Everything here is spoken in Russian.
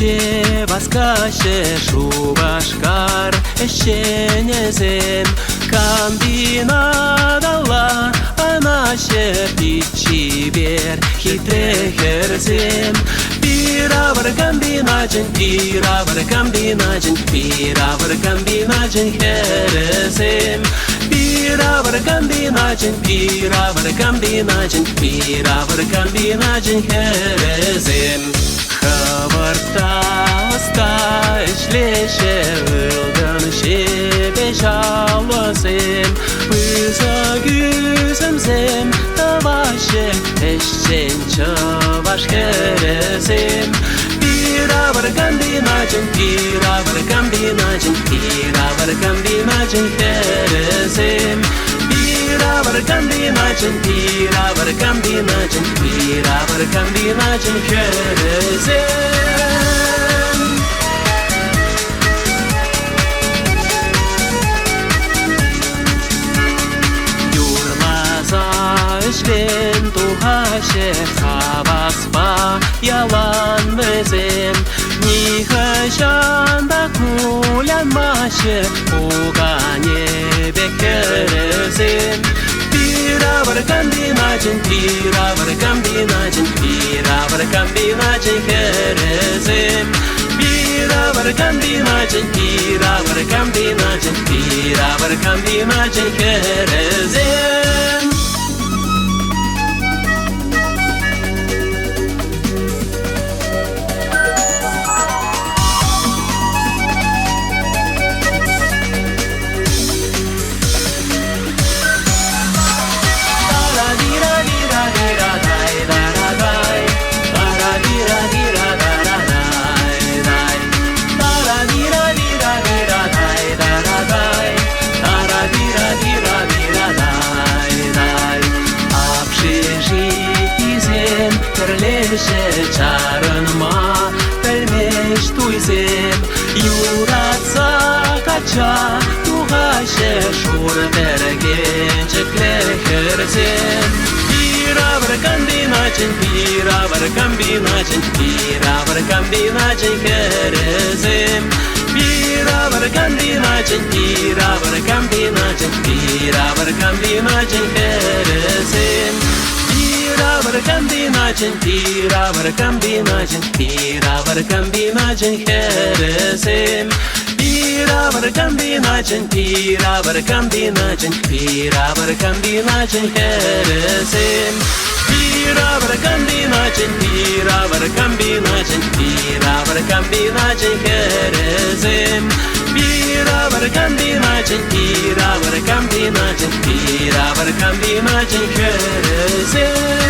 Эще васкаше шубашкар эщенезем комбинатала анаще пичибер хитре херзем пиравр комбинажен пиравр комбинажен херзем пиравр комбинажен херзем Хаварта ишлеше ылган шебе жалосем Пыза күзімзем таваше эшчен чаваш херезем Пиравр комбинажен херезем Пиравр комбинажен херезем Юрлаза эшлен тухаше хаваспа ялан мезем Нихашанда кулянмаше угане бекерезем Пиравр комбинажен херезем Пиравр комбинажен херезем Чарынма пәрмеш туйзем Юратса кача туғаше шур бәргенчекле херзем Пиравр комбинажен херезем Пиравр комбинажен херезем Пиравр комбинажен херезем Пиравр комбинажен херезем Пиравр комбинажен херезем Пиравр комбинажен херезем Пиравр комбинажен херезем